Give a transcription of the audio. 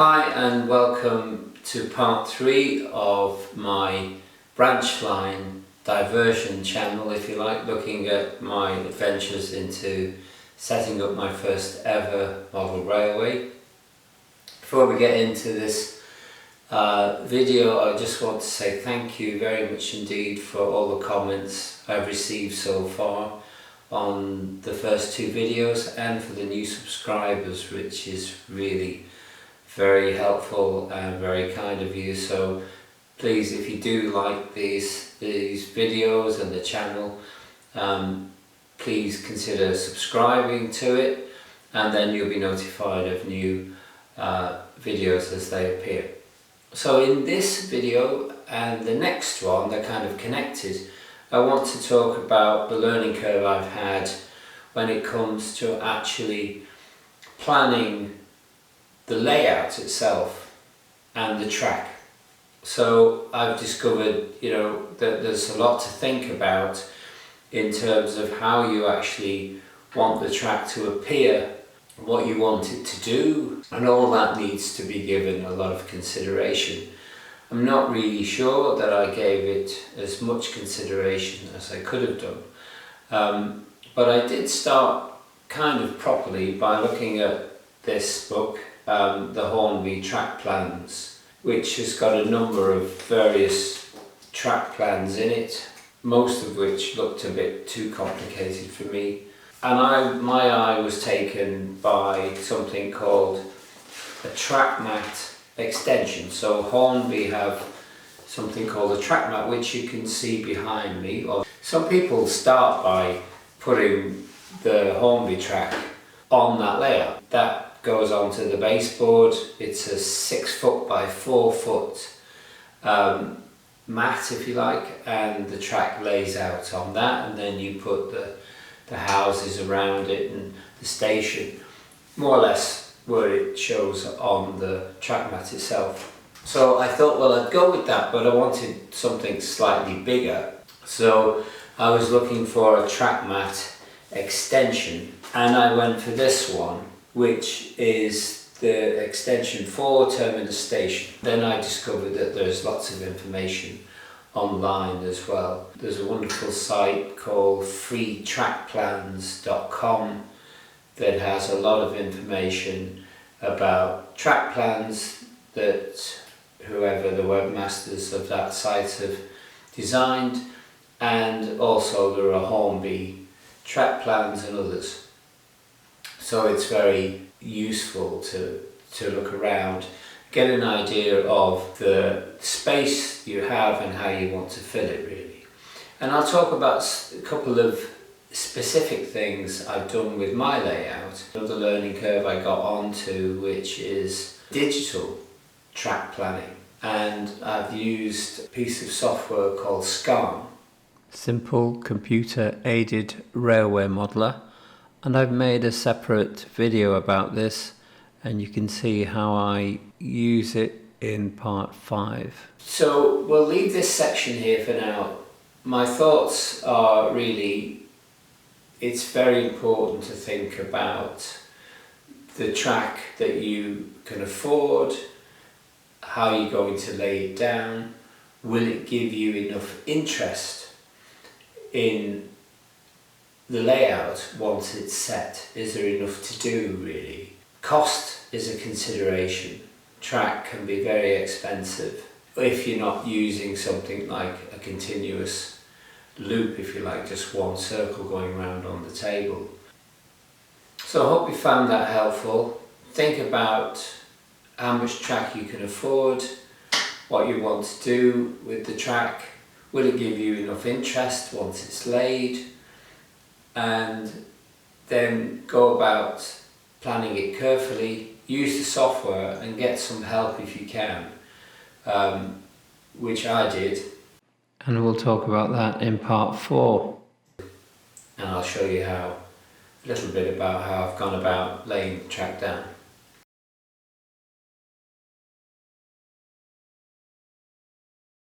Hi and welcome to part 3 of my Branchline diversion channel, if you like, looking at my adventures into setting up my first ever model railway. Before we get into this video, I just want to say thank you very much indeed for all the comments I've received so far on the first 2 videos and for the new subscribers, which is really very helpful and very kind of you. So please, if you do like these videos and the channel, please consider subscribing to it, and then you'll be notified of new videos as they appear. So in this video and the next one, they're kind of connected. I want to talk about the learning curve I've had when it comes to actually planning the layout itself and the track. So I've discovered, that there's a lot to think about in terms of how you actually want the track to appear, what you want it to do, and all that needs to be given a lot of consideration. I'm not really sure that I gave it as much consideration as I could have done, but I did start kind of properly by looking at this book, the Hornby track plans, which has got a number of various track plans in it, most of which looked a bit too complicated for me. And my eye was taken by something called a Trakmat Extension. So Hornby have something called a Trakmat, which you can see behind me. Some people start by putting the Hornby track on that layout. That goes onto the baseboard. It's a 6 foot by 4 foot mat, if you like, and the track lays out on that, and then you put the houses around it and the station, more or less where it shows on the track mat itself. So I thought, well, I'd go with that, but I wanted something slightly bigger. So I was looking for a Trakmat Extension, and I went for this one, which is the extension for Terminus Station. Then I discovered that there's lots of information online as well. There's a wonderful site called freetrackplans.com that has a lot of information about track plans that whoever the webmasters of that site have designed, and also there are Hornby track plans and others. So it's very useful to look around, get an idea of the space you have and how you want to fill it, really. And I'll talk about a couple of specific things I've done with my layout. Another learning curve I got onto, which is digital track planning. And I've used a piece of software called SCARM, Simple Computer Aided Railway Modeler. And I've made a separate video about this, and you can see how I use it in part 5. So we'll leave this section here for now. My thoughts are really, it's very important to think about the track that you can afford, how you're going to lay it down, will it give you enough interest in the layout once it's set. Is there enough to do, really? Cost is a consideration. Track can be very expensive if you're not using something like a continuous loop, if you like, just one circle going around on the table. So I hope you found that helpful. Think about how much track you can afford, what you want to do with the track, will it give you enough interest once it's laid, and then go about planning it carefully. Use the software and get some help if you can, which I did. And we'll talk about that in part 4. And I'll show you a little bit about how I've gone about laying the track down.